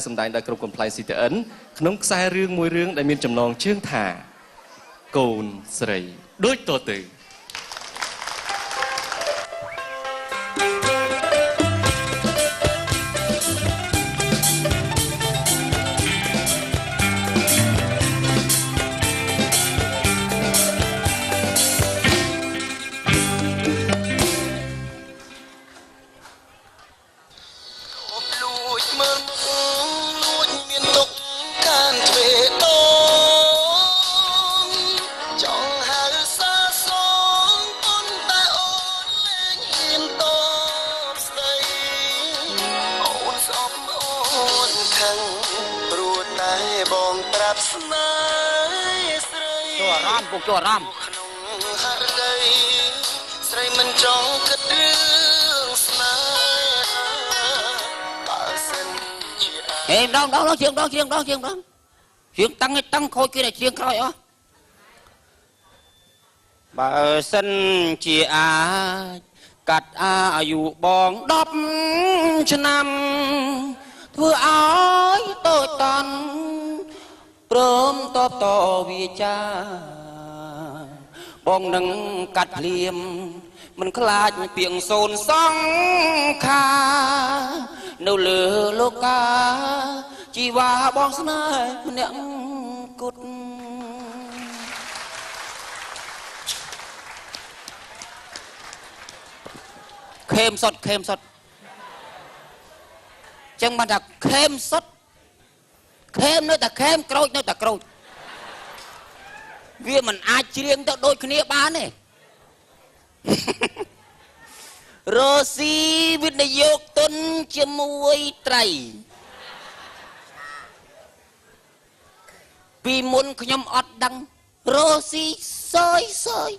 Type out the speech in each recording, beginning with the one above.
សម្ដែងដោយក្រុមកំ pl ៃ CTN ក្នុងខ្សែរឿងមួយរឿងដែលមានចំណងជើងថាកូនស្រីដូចតទៅពុកចូលអារម្មណ៍ស្រីមិនចង់គិតរឿងស្នេហាបើសិនជាហេដងជាងតឹងខូចគេតែជាងក្រោយអស់បើសិនជាអាចកាត់អាយុបង10ឆ្នាំធ្វើឲ្យតូចតាន់ព្រមតបតវាចាបងនឹងកាត់ភ្លាមមិនខ្លាចពីងសូនសងខានៅលើលោកាជីវ៉ាបងស្នេហ៍ម្នាក់គត់ខេមសុតចឹងបានថាខេមសុតខេមនៅតែខេមក្រូចនៅតែក្រូចវាមិនអាចច្រៀងទៅដូចគ្នាបានទេរស់ស៊ីវិនិយោគទុនជាមួយត្រីពីមុនខ្ញុំអត់ដឹងរស់ស៊ីសើយ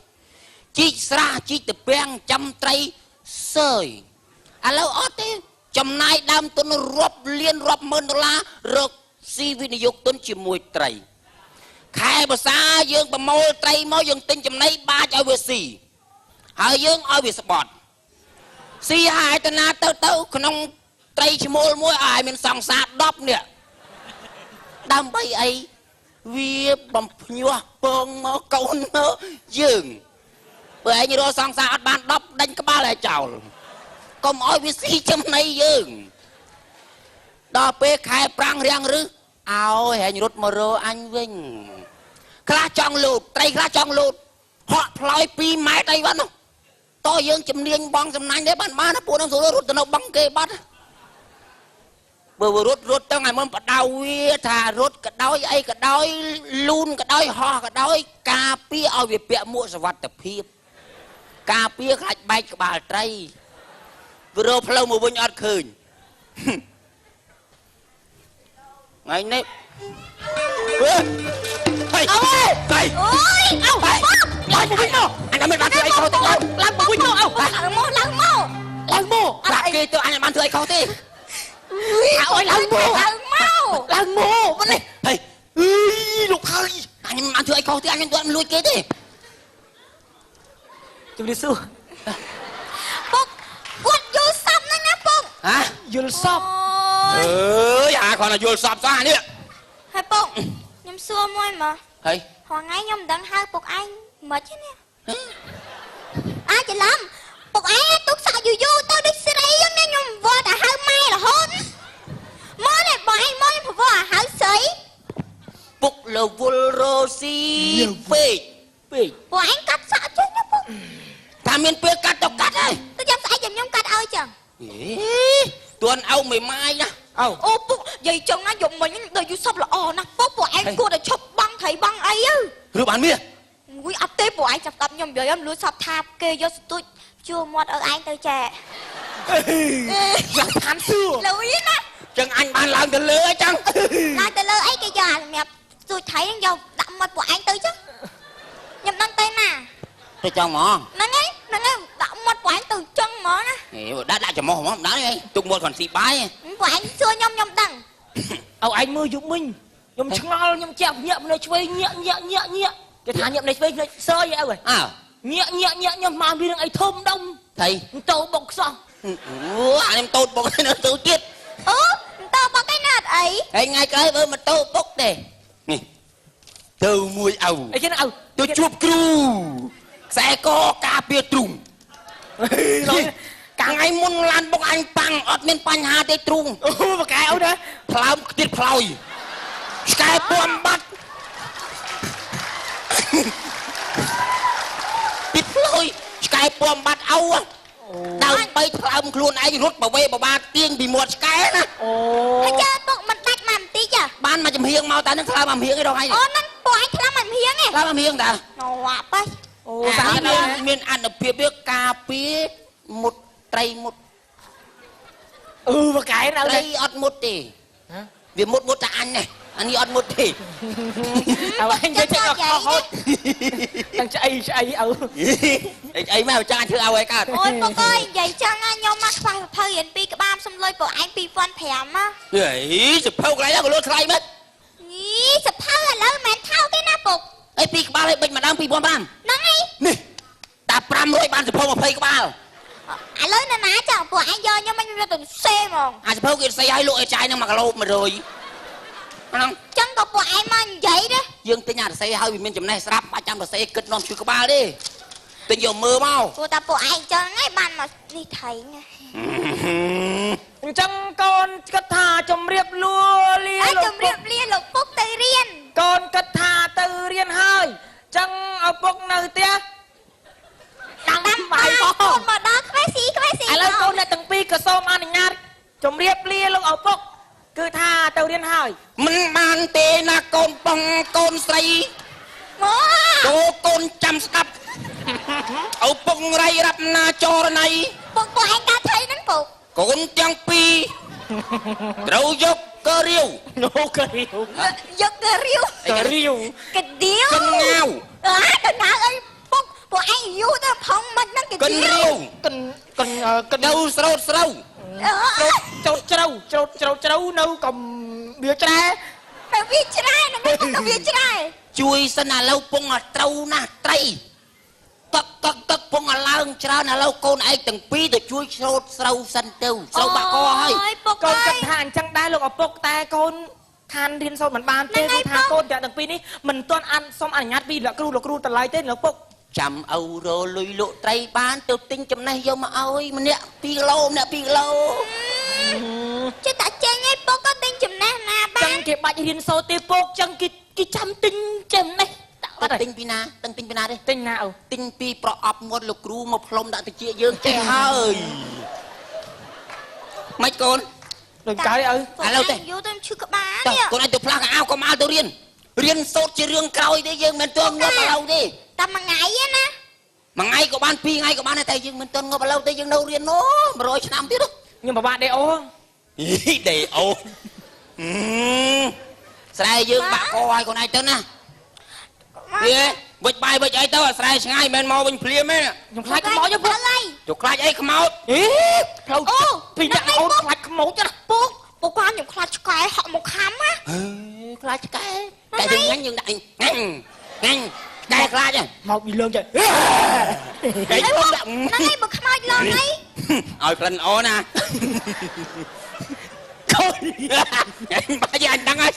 ជីកស្រះជីកតពាំងចាំត្រីសើយឥឡូវអត់ទេចំណាយដើមទុនរាប់លានរាប់ម៉ឺនដុល្លាររកស៊ីវិនិយោគទុនជាមួយត្រីខែភាសាយើងប្រមូលត្រីមកយើងទិញចំណីបាចឲ្យវាស៊ីហើយយើងឲ្យវាស្បត់ស៊ីហើយតាណាទៅក្នុងត្រីឈ្មោលមួយឲ្យមានសង្សារ10នាក់ដើម្បីអីវាបំភ្ញាស់ពងមកកូនមកយើងបើឯងរកសង្សារអត់បាន10ដេញក្បាលឲ្យចោលកុំឲ្យវាស៊ីចំណីយើងដល់ពេលខែប្រាំងរាំងរឹសឲ្យហែងរត់មករកអញវិញខ្លះចង់លូតត្រីខ្លះចង់លូតហក់ផ្លោយ2ម៉ែត្រអីបាត់នោះតោះយើងជំនាញបងសំណាញ់ដែរបានណាពួកនឹងរត់ទៅនៅបឹងគេបាត់បើរត់ទៅឲ្យមិនបដៅវាថារត់ក៏ដោយអីក៏ដោយលូនក៏ដោយហោះក៏ដោយការពារឲ្យវាពាក់មួកសុវត្ថិភាពការពារខ្លាចបែកក្បាលត្រីវារកផ្លូវមកវិញអត់ឃើញថ្ងៃនេះហេអើយត្រីអូយអើឡើងមកវិញមកអញមិនបានធ្វើអីខុសទេឡើងមកវិញមកអើឡើងមកដាក់គេទៅអញមិនបានធ្វើអីខុសទេអើយឡើងមកមិននេះហេអើយលោកហើយអញមិនបានធ្វើអីខុសទេអញមិនទាន់លួចគេទេជម្រាបសួរពុកគាត់យល់សពហ្នឹងណាពុកហ៎យល់សពអើយអាគាត់តែយល់សពសោះអានេះហើយពុកខ្ញុំសួរមួយមកហើយហងៃខ្ញុំមិនដឹងហៅពុកឯងមិនទេនេះអាចច្រឡំពុកឯងទុកសាក់យូរទៅដូចស្រីហ្នឹងណាខ្ញុំវល់តែហៅម៉ែរហូតមកនេះបងឯងមកប្រវល់ហៅស្រីពុកលវលរ៉ូស៊ីពេកពួកឯងកាត់សាក់ចេញណាពុកថាមានពេលកាត់ទៅកាត់ហើយទៅចាំស្អែកខ្ញុំកាត់ឲ្យចឹងទួនអោមិនម៉ាយណាអូពុកនិយាយចឹងណាយកមិញដូចយូរសពល្អណាស់ពុកពួកឯងគួរតែឈប់បង់ត្រីបង់អីទៅឬបានមាសងុយអត់ទេពួកឯងចាប់ស្ដាប់ខ្ញុំនិយាយលួចសពថាគេយកស្ទូចជួមាត់ឲ្យឯងទៅចែយ៉ាងខានសួរលុយណាចឹងអញបានឡើងទៅលើអីចឹងឡើងទៅលើអីគេយកសម្រាប់ស្ទូចត្រីហ្នឹងយកដាក់មាត់ពួកឯងទៅចឹងខ្ញុំដឹងទៅណាទៅចឹងហ្មងហ្នឹងហើយដាក់មាត់ពួកឯងទៅចឹងហ្មងណាដាក់ចំហហ្មងមិនដឹងអីទុកមាត់គាត់ស៊ីបាយពួកឯងសួរខ្ញុំដឹងឲ្យឯងមើលយុបមិញខ្ញុំឆ្ងល់ខ្ញុំជាប់ញាក់នៅឆ្វេងញាក់គេថាញាក់នៅឆ្វេងសើយអើញាក់ខ្ញុំមកមានរឿងអីធំដុំថៃតោបុកខ្សោះអូអាខ្ញុំតូតបុកនៅទៅទៀតអូតោបុកឯណា អី ហើយថ្ងៃក្រោយបើម៉ូតូពុកទេនេះទៅមួយអោ អីគេអើ ទៅជួបគ្រូខ្សែកការពារទ្រូងថ្ងៃមុនឡានបុកអញប៉ាំងអត់មានបញ្ហាទេទ្រូង អូបកែអូណា ផ្លើមទៀតផ្លោយឆ្កែពំបាត់ទៀតផ្លោយឆ្កែពំបាត់អោដើម្បីផ្លើមខ្លួនឯងរត់បវេបបាទាញពីមាត់ឆ្កែណា អូ ហើយចាពុកមិនដាច់មកបន្តិចចា បានមកចំហៀងមកតែនឹងខ្លោមមកហៀងឯងរកឯង អូហ្នឹងពួកឯងខ្លាំងមិនហៀងទេ ខ្លោមមកហៀងតា អូអាប៉ះ អូ សា សា ហា ហា វ វ មានអនុភាពវាការពារមុតត្រីមុត បកែនៅ ត្រី នេះ អត់មុតទេវាមុតតែអញនេះអានេះអត់មុតទេ អើអញទៅចេះអត់ខុសហត់ទាំងឆ្អីអើ អីមកចាធ្វើឲ្យកើត អូយពុកអើយនិយាយចឹងណាខ្ញុំមកខ្វះសភៅរៀន2ក្បាលសុំលុយពួកឯង2005ណា ហេសភៅកន្លែងក៏លួចថ្លៃមែន ញីសភៅឥឡូវមិនមែនថោកទេណាពុក អីពីរក្បាលឲ្យបិចម្ដង2005 ហ្នឹងហើយ នេះតា500បានសភៅ20ក្បាល ឥឡូវនៅណាចាពួកឯងយកខ្ញុំមិនយកទៅសេហ្មង អាសភៅគេស្អីឲ្យលក់ឲ្យចាយនឹង1គីឡូ100ហ្នឹង ចឹងក៏ពួកឯងមកនិយាយដែរ យើងទិញអារសេឲ្យវាមានចំណេះស្រាប់បាច់ចាំរសេគិតនាំឈឺក្បាលទេទិញយកមើលមក ព្រោះតែពួកឯងចឹងហ្នឹងបានមកនេះថៃណា អញ្ចឹងកូនគិតថាជំរាបលួលា អើ លោក ជំរាបលាលោកពុកទៅរៀនក ូនគិតថាទៅរៀនហើយចឹងឪពុកនៅផ្ទះតាមបាយបោះ កូនមកដល់ខ្វេះស៊ី ឥឡូវកូនអ្នកទាំងពីរក៏សូមអនុញ្ញាតជំរាបលាលោកឪពុកគឺថាទៅរៀនហើយ មិនបានទេណាកូនបងកូនស្រី មក ចូលកូនចាំស្ដាប់ឪពុករៃរាប់ណាចរណៃ ពុកពួកឯងកើតថៃហ្នឹងពុក កូនទាំងពីរត្រូវយកករាវ អូករីវ យកទៅរាវ ករីវ កដៀវ កិនងាវ កណ្ដាលអីពុកពួកឯងយូរទៅផងមិនហ្នឹងក កិន ដៀ រាវ កិន នៅស្រោតស្រូវ ចូលជ្រៅនៅកំវាច្រែ ទៅវាច្រែហ្នឹងទៅវាច្រែ ជួយសិនឥឡូវពងអត់ត្រូវណាស់ត្រីទឹកពងអឡើងច្រើនឥឡូវកូនឯងទាំងពីរទៅជួយស្រោតស្រូវសិនទៅស្រូវបាក់កហើយ ពុក កូន អើ គិត យ ថាអញ្ចឹងដែរលោកឪពុកតែកូនខានរៀនសូត្រមិនបានទេគឺថាកូនទាំងពីរនេះមិនទាន់សូមអនុញ្ញាតពីលោកគ្រូតម្លៃទេលោកពុក ចាំឪរលុយលក់ត្រីបានទៅទិញចំណេះយកមកឲ្យម្នាក់2គីឡូម្នាក់2គីឡូ ចេះតែចេញឯងពុកក៏ទិញចំណេះណាបា ចឹង ន គេបាច់រៀនសូត្រទេពុកចឹងគេចាំទិញចំណេះអត់ ទិញពីណាទិញពីណាទេ ទិញណាអូ ទិញពីប្រអប់មាត់លោកគ្រូមកផ្លុំដាក់តិចយើងចេះហើយមិនកូន ដូចកើឪ ឥឡូវទេ យូរទៅឈឺក្បាល តោះ នេះ កូនឯងទៅផ្លាស់កៅអៅកុំឲ្យទៅរៀនសូត្រជារឿងក្រោយទេយើងមិនទាន់ងាប់ឥឡូវទេ តែមួយថ្ងៃឯណា មួយថ្ងៃក៏បាន2ថ្ងៃក៏បានតែយើងមិនទាន់ងាប់ឥឡូវទេយើងនៅរៀននោះ100ឆ្នាំទៀត ខ្ញុំពិបាកដេអូ ដេអូស្រែយើងបាក់កឲ្យកូនឯងទៅណាវាវិចបាយវិចអីទៅស្រែឆ្ងាយមិនមកវិញភ្លាមទេ ខ្ញុំខ្លាចខ្មោចពុក ហើយ ចុះខ្លាចអីខ្មោច ផ្លូវពីដាក់អូនខ្លាចខ្មោចណា ពុកគាត់ខ្ញុំខ្លាចឆ្កែហក់មកខំណា ខ្លាចឆ្កែតែយើងញ៉ាំយើងដាក់ញ៉ាំតែខ្លាចហ៎ មកពីលើងចេះ តែខ្ញុំដាក់ ហ្នឹងឯងបើខ្មោចឡងអី ឲ្យក្លិនល្អណាកូនបាច់អញដឹងហើយ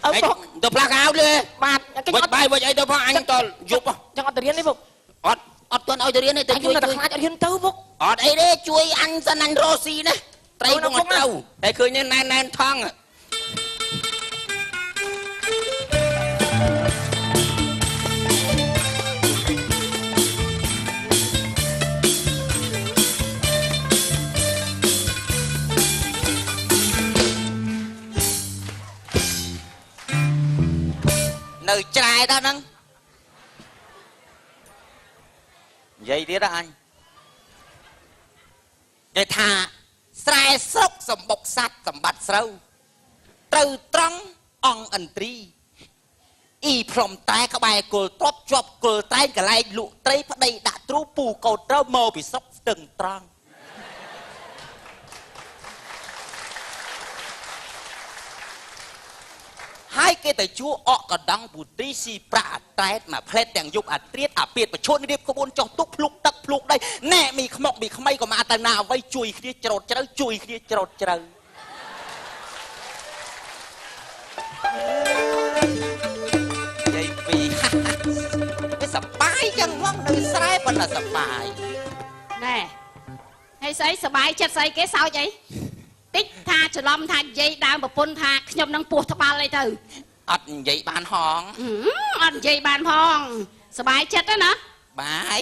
ឪពុក ទៅផ្លាស់កៅលើ បាទគេ វិច អត់ បាយវិចអីទៅផងអញតយប់ ចឹងអត់ទៅរៀនទេពុក អត់ទាន់ឲ្យទៅរៀនទេ តែ ទៅ ខ្ញុំ ជួយ នៅតែខ្លាចអត់រៀនទៅពុក អត់អីទេជួយអញសិនអញរស់ស៊ីណាត្រីពងអត់ត្រូវតែឃើញណែនថង នៅច្រែទៅហ្នឹងនិយាយទៀតអញនិយាយថាស្រែស្រុកសម្បុកសัตว์សម្បត្តិស្រូវត្រូវត្រង់អង្គឥន្ទ្រីអ៊ីផ្លុំតែក្បែរគល់តបជាប់គល់តែងកលែងលក់ត្រីប្តីដាក់ទ្រូពូកោតត្រូវមកពីស្រុកស្ទឹងត្រង់ហើយគេទៅជួអកកដងពូទីស៊ីប្រាក់អត្រែតមកផ្លែតទាំងយប់អាត្រៀតអាពៀតប្រឈុនរៀបក្បួនចុះទុកភ្លុកទឹកភ្លុកដីណែមីខ្មុកមីខ្មៃក៏មកទៅណាអ្វីជួយគ្នាច្រូតជ្រៅជួយគ្នាច្រូតជ្រៅ យាយពីវាសបាយចឹងមកនៅស្រែប៉ុណ្ណាសបាយ ណែហើយស្អីសบายចិត្តស្អីគេសើចអីតិចថាច្រឡំថានិយាយដើមប្រពន្ធថាខ្ញុំនឹងពោះត្បាល់អីទៅ អត់និយាយបានហង អត់និយាយបានផងសบายចិត្តទេណា បាយ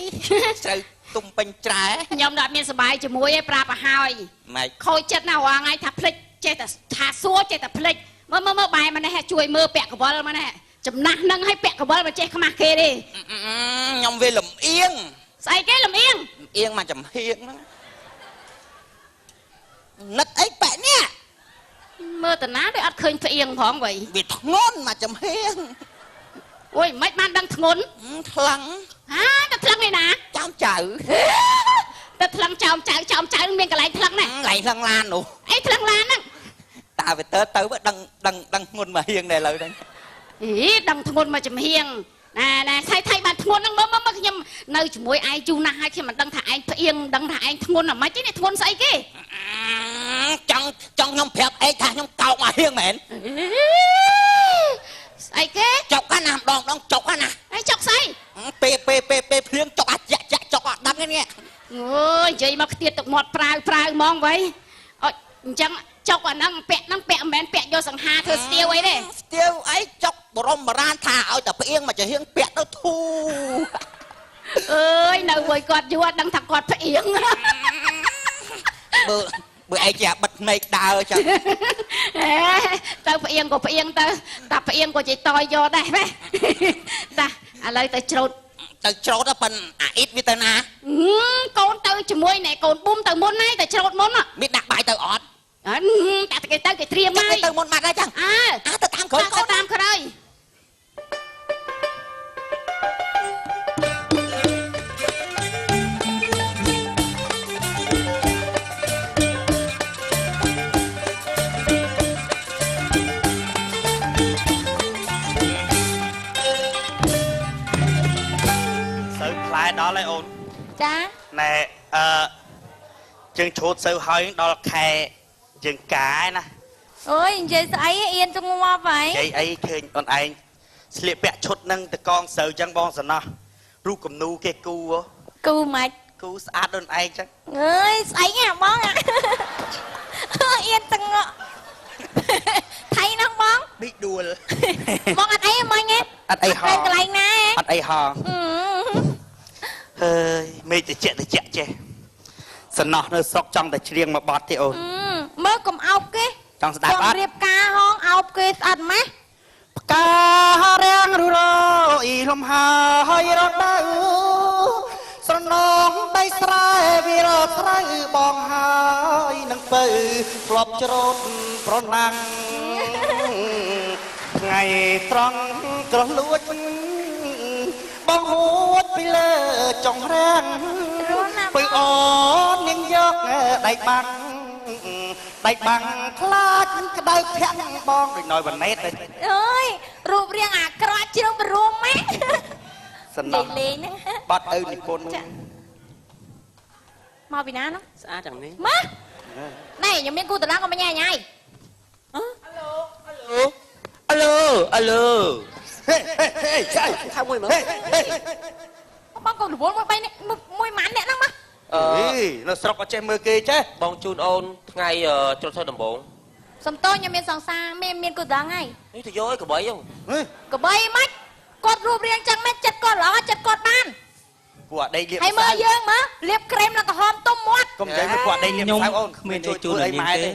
ត្រូវទុំពេញច្រែ ខ្ញុំដល់មានសบายជាមួយឯងប្រាប់ឲ្យហើយ ម៉េច ខូចចិត្តណាស់រាល់ថ្ងៃថាភ្លេចចេះតែថាសួរចេះតែភ្លេចមើលបែរមកនេះជួយមើលពាក់កវលមកនេះចំណាស់នឹងឲ្យពាក់កវលមកចេះខ្មាស់គេទេ ខ្ញុំវាលំអៀង ស្អីគេលំអៀង អៀងមកចំហៀងហ្នឹងនឹកអីបែកនេះ មើលតាណាដូចអត់ឃើញផ្អៀងផងវ៉ៃ វាធ្ងន់មកចំហៀង អូយមិនបានដឹងធ្ងន់ ថ្លឹង ហាតែថ្លឹងឯណា ចាំចៅ តែថ្លឹងចោមចៅមានកន្លែងថ្លឹងណា ឡៃថ្លឹងឡាននោះ អីថ្លឹងឡានហ្នឹង តាវាទៅដឹងធ្ងន់មកហៀងដែរឥឡូវហ្នឹង អីដឹងធ្ងន់មកចំហៀងណែថៃបានធ្ងន់ហ្នឹងមើលខ្ញុំនៅជាមួយឯងយូរណាស់ហើយខ្ញុំមិនដឹងថាឯងផ្អៀងដឹងថាឯងធ្ងន់អាម៉េចទេនេះធ្ងន់ស្អីគេ ចង់ខ្ញុំប្រាប់ឯងថាខ្ញុំកោកមកហៀងមែន ស្អីគេ ចុកណាម្ដងចុកណា ឯងចុកស្អី ពេលភ្លៀងចុកអាចចុកអត់ដាំនេះ អូយនិយាយមកខ្ទាតទឹកមាត់ប្រាវហ្មងវ៉ៃអត់អញ្ចឹងចុកអាហ្នឹងពាក់មិនមែនពាក់យកសង្ហាធ្វើស្ទាវអីទេ ស្ទាវអីចុកបរមរានថាឲ្យតែផ្អៀងមកចំហៀងពាក់ទៅធូ អើយនៅមួយគាត់យូរអត់ដឹងថាគាត់ផ្អៀង បើឯងជាបិទភ្នែកដើរចឹង ទៅផ្អៀងក៏ផ្អៀងទៅតែផ្អៀងក៏ជិះតយយកដែរម៉េតាឥឡូវទៅច្រូត ទៅច្រូតប៉ុនអាអ៊ីតវាទៅណា កូនទៅជាមួយណែកូនប៊ុំទៅមុនហើយតែច្រូតមុន មានដាក់បាយទៅអត់ តែគេទៅគេត្រៀមហើយ ទៅមុនបាត់ហើយចឹងទៅតាមក្រោយ ទៅតាមក្រោយ សូវផ្លែដល់ហើយអូន ចា ណែជើងឈូតសូវហើយដល់ខែជើងកាយណា អូយនិយាយស្អីអៀនទៅងាប់ហើយ និយាយអីឃើញអូនឯងស្លៀកពាក់ឈុតនឹងតកងសូវចឹងបងសំណោះរូបគំនូគេគូ គូម៉េច គូស្អាតអូនឯងចឹង អើយស្អីហ่ะបងអៀនទៅងក់ថៃនោះបង ប៊ីដួល បងអត់អីមិញទេ អត់អីហង កន្លែងណា អត់អីហងហើយមេឃតិចចេះសំណោះនៅស្រុកចង់តែច្រៀងមកបត់ទេអូន មើលកុំអោបគេ ចង់ស្ដាប់អត់ រៀបការហងអោបគេស្អិតម៉េះ ផ្ការាំងរអ៊ីលំហើយរដូវស្រណងដីស្រែវារត់ស្រូវបងហើយនឹងទៅធ្លាប់ច្រូតប្រណាំងថ្ងៃត្រង់ក្រោះលួចបងហួចពីលើចុងរាំងពើអូននាងយកដៃបាំងខ្លាចក្តៅភាក់បងដូចណយវ៉ាណេត អើយរូបរាងអាក្រក់ជ្រុំបរួមម៉េះ សំណោះ លេងហ្នឹង បាត់ឪនិពន្ធ មកពីណានោះ ស្អាតយ៉ាងនេះ ម៉េះណែខ្ញុំមានគូតឡាក៏មិនញ៉ៃញ៉ៃ អាឡូ ហេចៃ ខៅមួយមើល បងកូនរវល់មួយម៉ាន់អ្នកហ្នឹងមក នៅស្រុកអត់ចេះមើលគេចេះ បងជូនអូនថ្ងៃច្រត់ធ្វើដំបង សំតោខ្ញុំមានសង្សារមានគូតឡាហើយ នេះទៅយកឲ្យកបីហ្នឹង កបីម៉េចគាត់រូបរាងចឹងម៉េចចិត្តគាត់ល្អចិត្តគាត់បាន ពួកអត់ដេកលៀប ហើយមើលយើងមើលលាបក្រែមแล้วក៏ហមទុំមាត់ កុំនិយាយមកពួកអត់ដេកលៀបសៅអូន គ្មានអីជួននាងទេ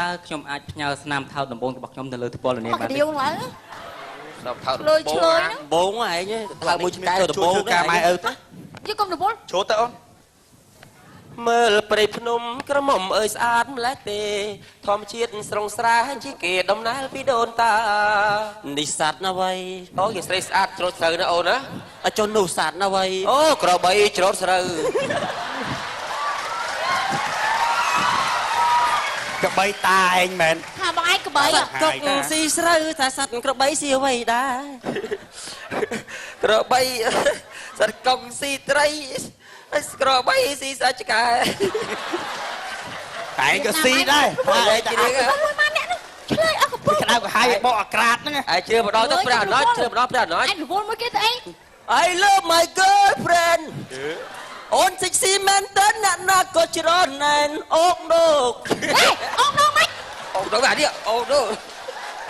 តើខ្ញុំអាចផ្ញើស្នាមថោតដំបងរបស់ខ្ញុំទៅលើថ្ពាល់នាង មក បាន ដៀ ទេ វឡើង ដល់ថើ ឆ្លើយហ្នឹង ដំបងឯងធ្វើមួយឆ្កែទៅដំបង ការម៉ែឪទៅ យកកុំរវល់ ជ្រូតទៅអូន មើលព្រៃភ្នំក្រមុំអើយស្អាតម្ល៉េះទេធម្មជាតិស្រងស្រែជាគេដំណើរពីដូនតានេះសัตว์ណាវៃអូយស្រីស្អាតច្រូតស្រូវណាអូនណាអជននោះសัตว์ណាវៃអូក្របីច្រូតស្រូវ កបីតាឯងមែន ថាបងឯងកបី កុកស៊ីស្រូវថាសัตว์ក្របីស៊ីអ្វីដែរក្របីសត្វកុកស៊ីត្រីក្របីស៊ីសាច់ឆ្កែ តែឯងក៏ស៊ីដែរ ហើយជ្រៀង មួយម៉ាន់អ្នកនោះឆ្លើយអស់កំពុង ក្តៅក៏ហើយ បកអាក្រាតហ្នឹង ai chưa vào đó tới phải nói chưa vào đó phải nói អញរវល់មួយគេទៅអី I love my girlfriendអូន sexy man ទៅអ្នកណាក៏ច្រណែនអូកដូក ហេអងដងមិន អូកដូកបាទនេះអូកដូក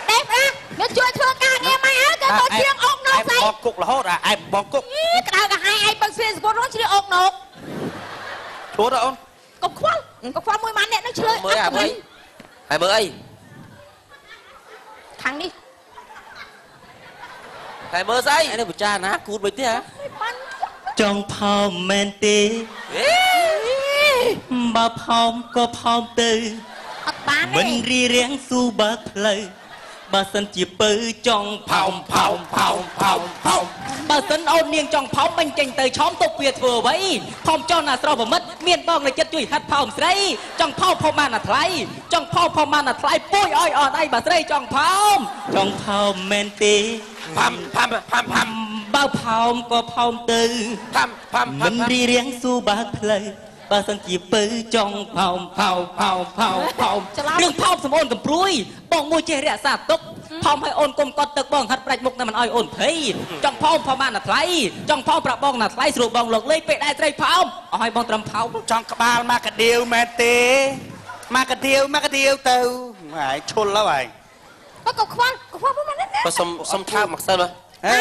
ដេបអាមកជួយធ្វើការងារមកហើយក៏ទៅជ្រៀងអងណោកស្អី បងគុករហូតឯងបងគុក ក្តៅកាហាយឯងបើស្វៀសពតនោះជ្រៀងអងណោក ឈួតអូនក ុំខ្វល់មួយម៉ានអ្នកនឹងឆ្លើយ mới à mới ai mới ấy ខាងនេះ ai mới say anh này cha ná cút mấy thế hả បាន ចង់ផោមមែនទេបើផោមក៏ផោមទៅ អត់បាន មិន ទេ រីរាំងស៊ូបើកផ្លូវបើសិនជាពៅចង់ផោមបើសិនអូននាងចង់ផោមបាញ់ចេញទៅឆោមទុកវាធ្វើអ្វីផោមចង់ណាស្រស់ប្រមិតមានបងនៅចិត្តជួយហាត់ផោមស្រីចង់ផោមបានណាថ្លៃចង់ផោមបានណាថ្លៃពួយឲ្យអត់ដៃបើស្រីចង់ផោមមែនទេ pham បើផោមក៏ផោមទៅ pham មិនរីរាំងស៊ូបើកផ្លូវបើសិនជាពៅចង់ផោមរឿងផោមសំអូនកំព្រួយបងមួយចេះរក្សាទុកផោមឲ្យអូនកុំកត់ទឹកបងហាត់ប្រាច់មុខតែមិនឲ្យអូនភ័យចង់ផោមបានណាថ្លៃចង់ផោមប្រាប់បងណាថ្លៃស្រួលបងលោកលេងពេលដែរស្រីផោមឲ្យបងត្រឹមផោម ចង់ក្បាលមកកាដៀវមែនទេមកកាដៀវទៅហើយឈុលហើយ ក៏ខ្វល់មួយម៉ាននេះ có xâm thao mặc sơn rồi ហេ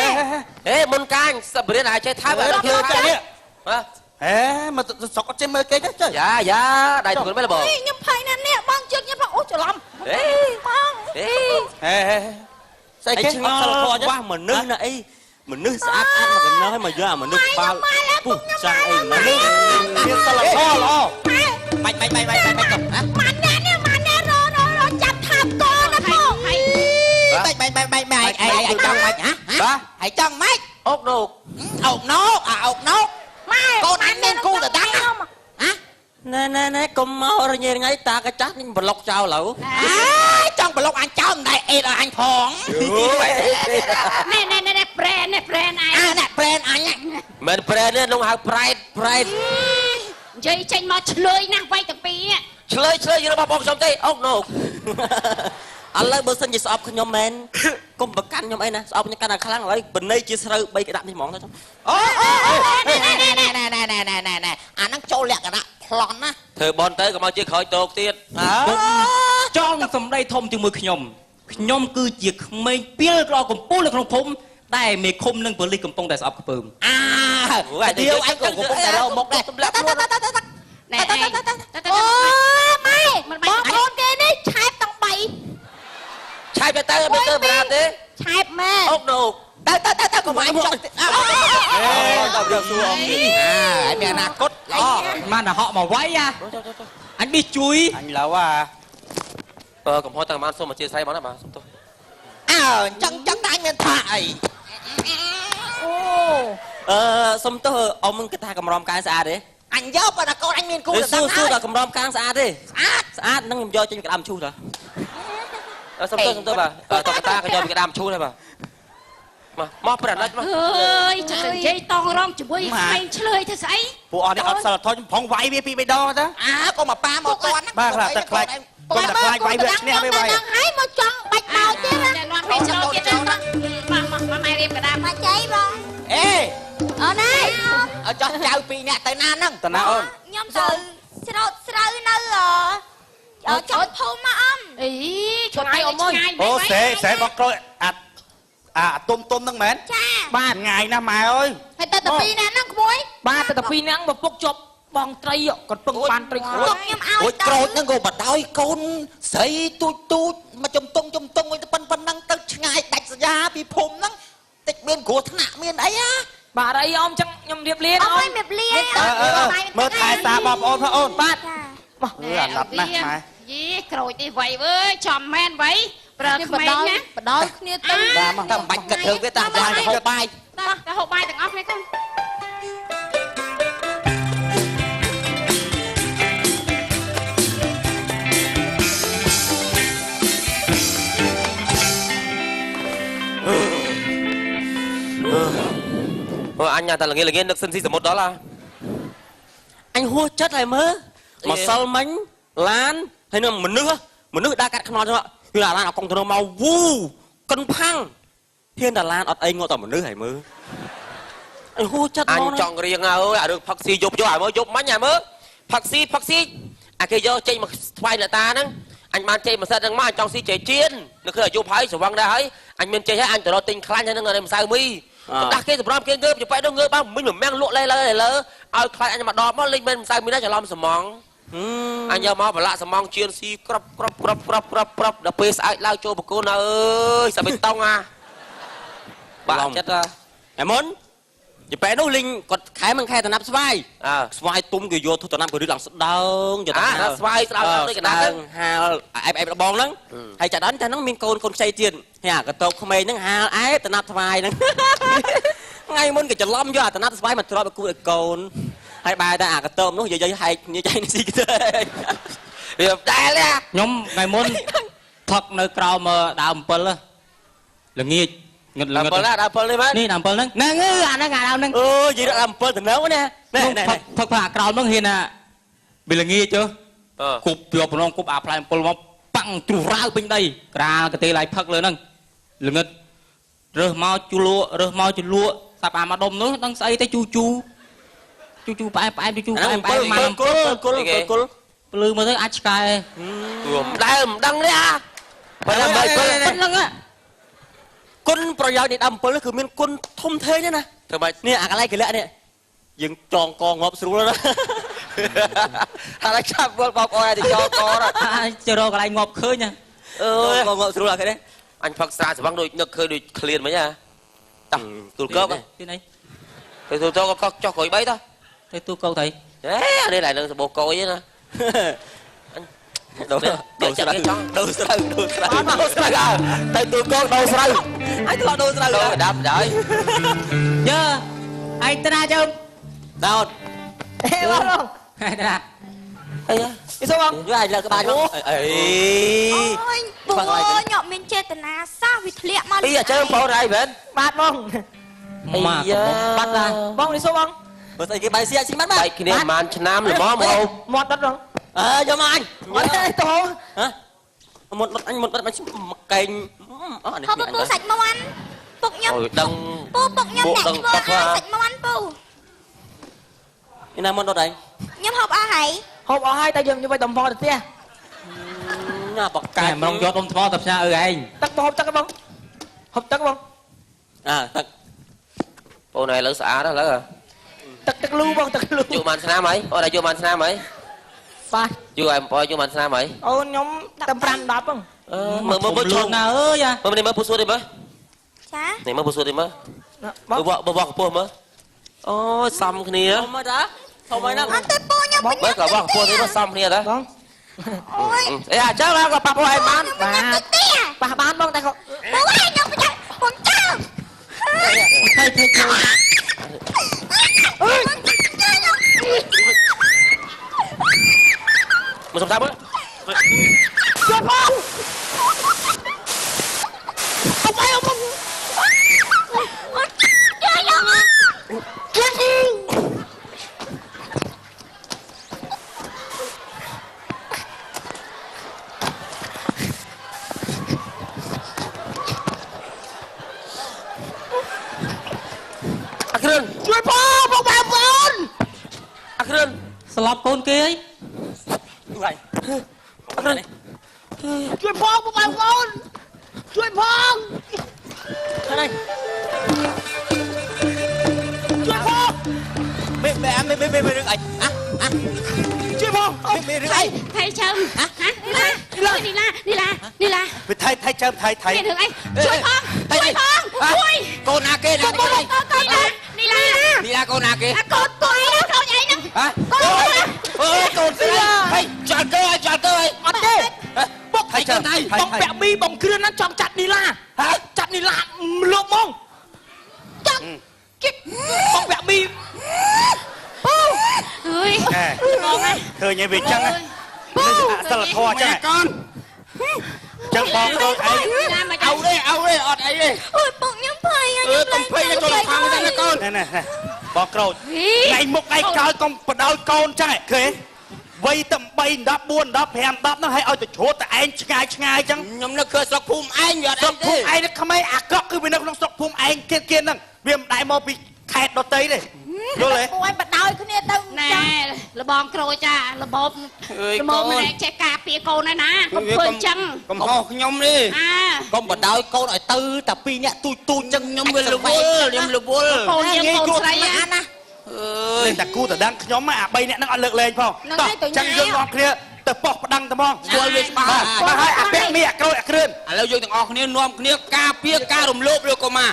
ê môn cang sắp bữa nay chơi thao ធ្វើ vào ចានេះ hả ហេមកសក់អត់ចេះមើលគេទេចុះ dạ đây tụi mới là bò ខ្ញុំភ័យណាស់នេះបងជើងខ្ញុំផងអូច្រឡំ ê បង ê ហេស្អីគេអត់សិលធម៌ចឹង quáមនុស្សណាអីមនុស្សស្អាតមកកណ្ដោឲ្យមកយកអាមនុស្សក្បាលពុះចាំងអីមនុស្ស មានសិលធម៌ល្អ បាច់កុំណា ម៉ាននេះរចាប់ថាបកណាបង បែកអីចង់ម៉េចហ៎ បាទ ហើយចង់ម៉េច ốc đồ អុកណូកអុកណូក ម៉ែ កូនអញមានគូទៅដាក់ហ៎ nèកុំមករញ៉េថ្ងៃតាកាចាស់នេះប្លុកចោលឡូវ អើយចង់ប្លុកអញចោលមិនដែរអេតឲ្យអញផង ណែប្រែនឯង អាអ្នកប្រេនអញ មិនប្រែនេះនោះហៅប្រែត និយាយចេញមកឆ្លើយណាស់វាយទាំងពីរ ឆ្លើយយល់របស់បងខ្ញុំទេអុកណូកឥឡូវបើសិនជាស្អប់ខ្ញុំមែនកុំប្រកាន់ខ្ញុំអីណាស្អប់ខ្ញុំកាន់តែខ្លាំងឥឡូវបណៃជាស្រូវ3ក្តាប់នេះហ្មងទៅ អូណែអាហ្នឹងចូលលក្ខណៈប្លន់ណា ធ្វើបនទៅកុំឲ្យជាក្រោយតោកទៀត ចង់សម្ដីធំជាមួយខ្ញុំគឺជាក្មេងពីលក្រកំពូលនៅក្នុងភូមិតែមេឃុំនិងប៉ូលីសកំពុងតែស្អប់ខ្ពើម អាឌីវអញក៏កំពុងតែរកមុខដែរ ណែឯង អូម៉ែបងប្អូនគេនេះឆែបទាំង ឆាយទៅមិនទៅប្រាទេ 3ឆែបម៉ែ អុកណូក ទៅកុំអញចង់ ដល់យកសួរអមទៀត មានអនាគតល្អ បានតែហក់មកវាយអញប៊ីជួយ អញឡូវអា កំហុសតាបានសុំមកជាស្រីបងណាបាទសុំទោស អើចឹងតែអញមានថាអី អូសុំទោសអ៊ំគិតថាកម្រំកាយស្អាតទេ អញយកប៉ុន្តែកូនអញមានគូទៅ សួ ដល់ រ ហើយ ដល់កម្រំកាងស្អាតទេ ស្អាត នឹងខ្ញុំយកចេញពីក្តាមឈូសទៅសុំទោសបាទតកតាក៏យកពីក្តាមឈូសដែរបាទមកប្រណិតមក អើយចាំនិយាយតងរងជាមួយក្មេងឆ្លើយទៅស្អី ពួកអស់នេះអត់សិលធម៌ផងវាយវាពី3ដងទៅ កុំមកប៉ាមកតន់ បាទខ្លះតែខ្លាចកុំតែខ្លាចវាយវាឈ្នះវាវាយ ដល់ហើយមកចង់បាច់មកទៀតណា តែនាំពេលឆ្លោទៀតមកម៉ែរៀបកដាមកមកចៃបង អេ អូនឯង ឲ្យចោះចៅ2នាក់ទៅណាហ្នឹង តណាអូន ខ្ញុំទៅស្រោតស្រូវនៅចុះភូមិមកអ៊ំ អីឆ្ងាយអមឆ្ងាយ អូសេបងក្រូចអាទុំហ្នឹងមែន ចា បាទងាយណាស់ម៉ែអើយ ហើយទៅ2នាក់ហ្នឹងក្មួយ បាទតែ2នាក់មកពុកជប់បងត្រីគាត់ពឹងបានត្រីក្រូច ទុកខ្ញុំឲ្យ អូយក្រូចហ្នឹងក៏បដោយកូនស្រីទូចមកជំទង់ឲ្យទៅប៉ុណ្ណឹងទៅឆ្ងាយដាច់សញ្ញាពីភូមិហ្នឹងតិចមានគ្រោះថ្នាក់មានអីហ៎ បាទអីអ៊ំចឹងខ្ញុំរៀបលា អ៊ំ អ៊ំ ឲ្យមេបលា មើលថែតាបងប្អូនផងអូន បាទ អាណិតណាស់ម៉ែ យីក្រូចនេះវៃអើយចំមែនវៃប្រើក្មេងណា បដោយគ្នាទៅ បាទមកតែមិនបាច់គិតរឿងវាតាយ៉ាងទៅហូបបាយ ទៅហូបបាយទាំងអស់គ្នាកូន អញតែល្ងានឹកសិនស៊ីសមុទ្រដល់អញហួសចិត្តហើយមើលម្សិលមិញឡានហើយនឹងមនុស្សដើរកាត់ខ្នល់ចឹង គឺអាឡានអកុងទៅមកវូកិនផាំងហ៊ានតាឡានអត់អីងក់តែមនុស្សហើយមើលអញហួចិត្តអញចង់រៀងអើយអារឿងផឹកស៊ីយប់អាមើលយប់មិញអាមើលផឹកស៊ីអាគេយកចេញមកថ្វាយអ្នកតាហ្នឹងអញបានចេញមួយសិតហ្នឹងមកអញចង់ស៊ីចេជៀននៅគឺអាយុហើយស្រវឹងដែរហើយអញមានចេះហើយអញទៅរកទិញខ្លាញ់ហ្នឹងនៅម្សៅមីទៅដាស់គេសម្រាប់គេងើបជប៉ែទៅងើបបានមិញមិនមែនលក់លេលើឲ្យខ្លាញ់អញមកដបមកលេងមិនម្សៅមីដែរច្រឡំសំងអញយកមកប្រឡាក់សំងជៀនស៊ីក្របដល់ពេលស្អែកឡើងចូលបកូនអើយសាប៊ីតុងអាបាក់ចិត្តហ៎មុនជប៉ែនោះលេងគាត់ខែមិនខែតំណាប់ស្វាយស្វាយទុំគេយកទុតំណាប់ក៏រឹកឡើងស្ដើងចតាស្វាយស្ដើងដូចកណ្ដាលហ្នឹងហាលអែបដបងហ្នឹងហើយចាដល់តែហ្នឹងមានកូនខ្ចីទៀតហើយអាកតោបក្មេងហ្នឹងហាលអែបតំណាប់ស្វាយហ្នឹងថ្ងៃមុនគេច្រឡំយកអាតំណាប់ស្វាយមកទ្របឲ្យគូឲ្យកូនហើយបែរតែអាកតោបនោះនិយាយហែកនិយាយនេះស៊ីទៅវាដែលខ្ញុំថ្ងៃមុនថឹកនៅក្រោមដើមអំពិលល្ងាចងឹតដើមអំពិលនេះមែននេះដើមអំពិលហ្នឹងហ្នឹងអាហ្នឹងអូយនិយាយដើមអំពិលទៅនៅណាថឹកថាក្រោមហ្នឹងហ៊ានណាវាល្ងាចគប់យកប្រងគប់អាផ្លែអំពិលមកប៉ាំងទ្រុះរាវពេញដីក្រាលកទេឡាយផឹកលើហ្នឹងល្ងឹតរើសមកជលក់សាប់អាមកដុំនោះដឹងស្អីទៅជូផ្អែមជូផ្អែមមកអំពិលគល់ភ្លឺមើលទៅអាចឆ្កែរួមដែរមិនដឹងទេអាបើដល់មើលហ្នឹងគុណប្រយោជន៍នៃដើមអំពិលគឺមានគុណធំធេងណាធ្វើម៉េចនេះអាកន្លែងកលៈនេះយើងចងកងាប់ស្រួលណាហើយចាប់វល់បងប្អូនឲ្យទៅចងកទៅរកកន្លែងងាប់ឃើញណាអើយងាប់ស្រួលអាគេនេះអញផឹកស្រាស្វឹងដូចនឹកឃើញដូចឃ្លានមិញហ៎តាំងទូលកោកទីណីទៅទូលកោកចុះក្រោយ3តោះទៅទូលកោកទៅហេនេះlạiនឹងសបោកកយណាដូរស្រូវទៅទូលកោកដូរស្រូវអញធ្លាប់ដូរស្រូវដាប់ដែរយើឯងតាជើងដោតហេបងឯតាអីអីសុំបងយកឲ្យលើក្បាលមកអីអូយបងញ៉ក់មានចេតនាសោះវាធ្លាក់មកអីអាជើងបងរៃមែនបាទបងមកបាត់ឡាបងនេះសុំបងបើស្អីគេបាយស៊ីស៊ីបាត់បាយគ្នាប្រហែលឆ្នាំល្មមហូបមាត់ដុតបងយកមកអញអត់ទេតោហ៎មុតដុតអញមុតដុតមកកែងអស់នេះពូសាច់មាន់ពុកខ្ញុំដឹងពូពុកខ្ញុំអ្នកធ្វើសាច់មាន់ពូនេះណាមុតដុតអញខ្ញុំហូបអស់ហើយតែយើងយកទៅដំបងទៅផ្ទះណាបកកែម្ដងយកដុំថ្មទៅផ្ញើឪឯងទឹកហូបទឹកបងហូបទឹកបងទឹកបងnàyលើស្អាតហ្នឹងលើទឹកលូបងទឹកលូយកបានឆ្នាំហើយអូនយកបានឆ្នាំហើយបាទយកឲ្យបងយកបានឆ្នាំហើយអូនខ្ញុំតែ5 10បងមើលជុំណាអើយមើលមើលពូសួរទេមើលចានេះមើលពូសួរទេមើលបបកពោះមើលអូសំគ្នាមើលតាធំហើយណាអត់ទេពូខ្ញុំមើលក៏បកពោះទេសំគ្នាតាបងអូយអេអាចារ្យក៏ប៉ះពោះឲ្យបានប៉ះបានបងតែគាត់ពូឲ្យខ្ញុំប្រយ័ត្នបងចៅមកសុំតាមមើលជួយផងអត់បាយអត់បងជួយផងបងប្អូនអាគ្រឿនស្លាប់កូនគេអីអាគ្រឿនជួយផងបងប្អូនជួយផងនេះជួយផងមេរឿងអីជួយផងមេរឿងអីថៃជើងនេះឡាវាថៃជើងថៃមានរឿងអីជួយផងជួយកូនណាគេណានេះឡាកូនណាគេកូនអីនោះខ្លួនឯងហ្នឹងកូនស្រីហេចាត់ទៅអត់ទេបុកថៃជើងបងពាក់មីបងគ្រឿនណាចង់ចាត់នីឡាចាត់នីឡាលោកហ្មងចាត់គិតបងពាក់មីអើយបងឃើញវាចឹងសិលធម៌ចឹងកូនចឹងបងកូនឯងเอาទេអត់អីទេអូយពុកខ្ញុំភ័យកំភៃចូលខាងទៅណាកូនណែបងក្រូចថ្ងៃមុខថ្ងៃក្រោយកុំបដោយកូនចឹងឃើញវ័យតែ3 10 15 10ហ្នឹងឲ្យឲ្យទៅជ្រត់តែឯងឆ្ងាយចឹង ខ្ញុំនឹកឃើញស្រុកភូមិឯងវាអត់ ស្រុកភូ ទេ មិឯងនេះក្មេងអាក្រក់គឺវានៅក្នុងស្រុកភូមិឯងគៀនហ្នឹងវាមិនដែលមកពីខេត្តដទៃទេយល់ទេ ពួយបដោយគ្នាទៅ ណែលបងក្រូចចាលបលបម្នាក់ចេះការពារកូនហើយណាកុំធ្វើអញ្ចឹង កំហុសខ្ញុំនេះ អា កុំបដោយកូនឲ្យទៅតែ2នាក់ទូចចឹងខ្ញុំវារវល់ខ្ញុំរវល់ កូនយើងកូនស្រី ណា ណា ណា លេងតែគូតដឹងខ្ញុំអា3នាក់ហ្នឹងអត់លើកលែងផងតោះចឹងយើងនាំគ្នាទៅប៉ោះប្តឹងទៅហ្មង ស្គាល់វាច្បាស់ បាទហើយអាពាក់មីអាក្រូចអាគ្រឿន ឥឡូវយើងទាំងអស់គ្នានាំគ្នាការពារការរំលោភលើកុមារ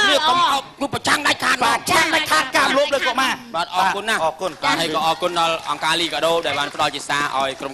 គ្នាកុំអោបគឺប្រចាំងដាច់ខាត បាទចាំមិនខាតការលួបលើកុមារ បាទអរគុណណាស់ អរគុណ ហើយក៏អរគុណដល់អង្គការលីកាដូដែលបានផ្ដល់ជាសារឲ្យក្រុម